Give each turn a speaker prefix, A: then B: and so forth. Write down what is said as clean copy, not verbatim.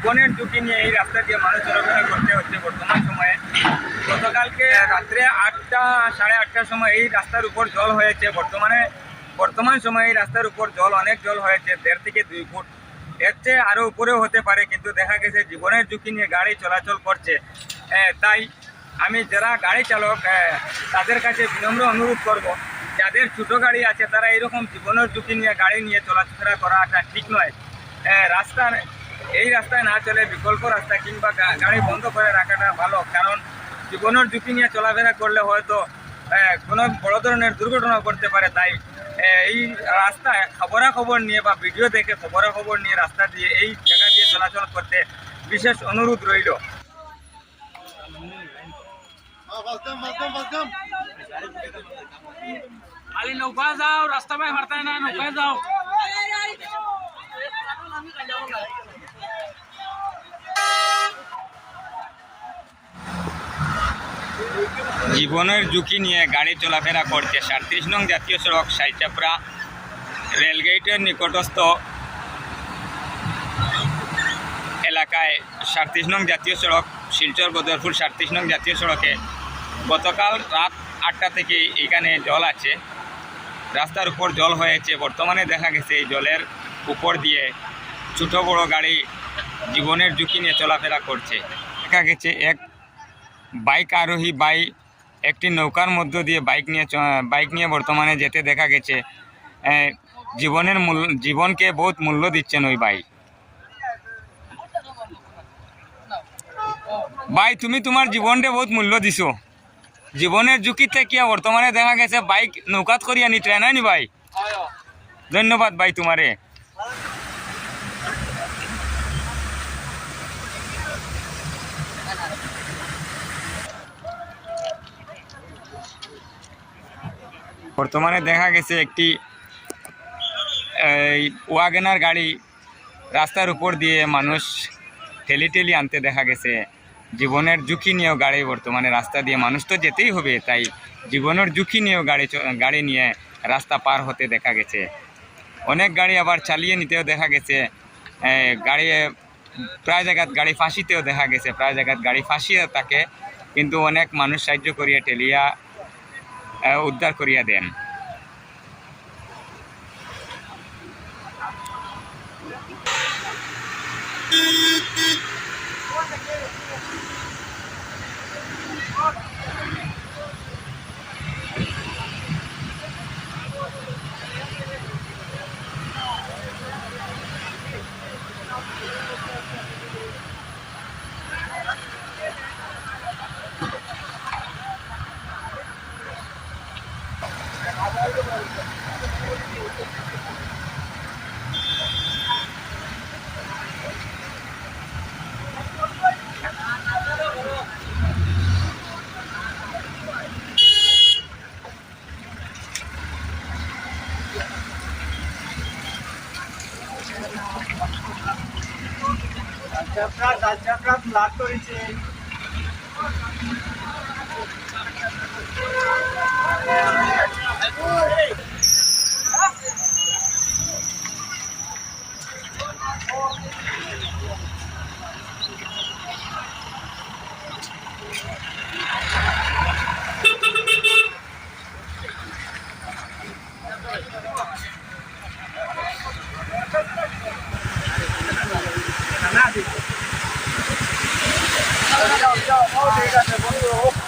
A: জীবনের ঝুঁকি নিয়ে এই রাস্তা দিয়ে মানুষ চলাফেরা করতে হচ্ছে বর্তমান সময়ে। গতকালকে রাত্রে 8টা সাড়ে 8টার সময় এই রাস্তার উপর জল হয়েছে। বর্তমান সময়ে এই রাস্তার উপর অনেক জল হয়েছে, 1.5 থেকে 2 ফুট। এর চেয়ে আরও উপরেও হতে পারে, কিন্তু দেখা গেছে জীবনের ঝুঁকি নিয়ে গাড়ি চলাচল করছে। তাই আমি যারা গাড়ি চালক তাদের কাছে বিনম্র অনুরোধ করব, যাদের ছোটো গাড়ি আছে তারা এরকম জীবনের ঝুঁকি নিয়ে গাড়ি নিয়ে চলাফেরা করাটা ঠিক নয়। এই রাস্তায় না চলে বিকল্প রাস্তা কিংবা গাড়ি বন্ধ করে রাখাটা ভালো, কারণ জীবনের ঝুঁকি নিয়ে চলাফেরা করলে হয়তো কোনো বড় ধরনের দুর্ঘটনা করতে পারে। তাই এই রাস্তায় খবরাখবর নিয়ে বা ভিডিও দেখে খবরাখবর নিয়ে রাস্তা দিয়ে এই জায়গা দিয়ে চলাচল করতে বিশেষ অনুরোধ রইল।
B: খালি নৌকা যাও, রাস্তা পায় হারতায় না, নৌকায় যাও।
A: জীবনের ঝুঁকি নিয়ে গাড়ি চলাফেরা করতে 37 নং জাতীয় সড়ক সাইচাপড়া রেলগেটের নিকটস্থ এলাকায় 37 নং জাতীয় সড়ক শিলচর বদরপুর 37 নং জাতীয় সড়কে গতকাল রাত 8টা থেকে এখানে জল আছে, রাস্তার উপর জল হয়েছে। বর্তমানে দেখা গেছে এই জলের উপর দিয়ে ছোটো বড় গাড়ি জীবনের ঝুঁকি নিয়ে চলাফেরা করছে। দেখা গেছে এক বাইক আরোহী একটি নৌকার মধ্য দিয়ে বাইক নিয়ে বর্তমানে যেতে দেখা গেছে। জীবনকে বহুত মূল্য দিচ্ছেন ওই ভাই তুমি তোমার জীবনকে বহুত মূল্য দিছো। জীবনের ঝুঁকি থেকে বর্তমানে দেখা গেছে বাইক নৌকাত করিয়া নি ট্রেন নি ভাই। ধন্যবাদ ভাই তোমারে। বর্তমানে দেখা গেছে একটি ওয়াগনার গাড়ি রাস্তার উপর দিয়ে মানুষ ঠেলি আনতে দেখা গেছে। জীবনের ঝুঁকি নিয়েও গাড়ি বর্তমানে রাস্তা দিয়ে মানুষ তো যেতেই হবে, তাই জীবনের ঝুঁকি নিয়েও গাড়ি নিয়ে রাস্তা পার হতে দেখা গেছে। অনেক গাড়ি আবার চালিয়ে নিতেও দেখা গেছে। প্রায় জায়গায় গাড়ি ফাঁসিতেও দেখা গেছে, প্রায় জায়গায় গাড়ি ফাঁসিয়ে থাকে, কিন্তু অনেক মানুষ সাহায্য করিয়া ঠেলিয়া উদ্ধার করিয়া দেন।
C: যাত্রা লাট করেছে। ঠিক আছে বন্ধু।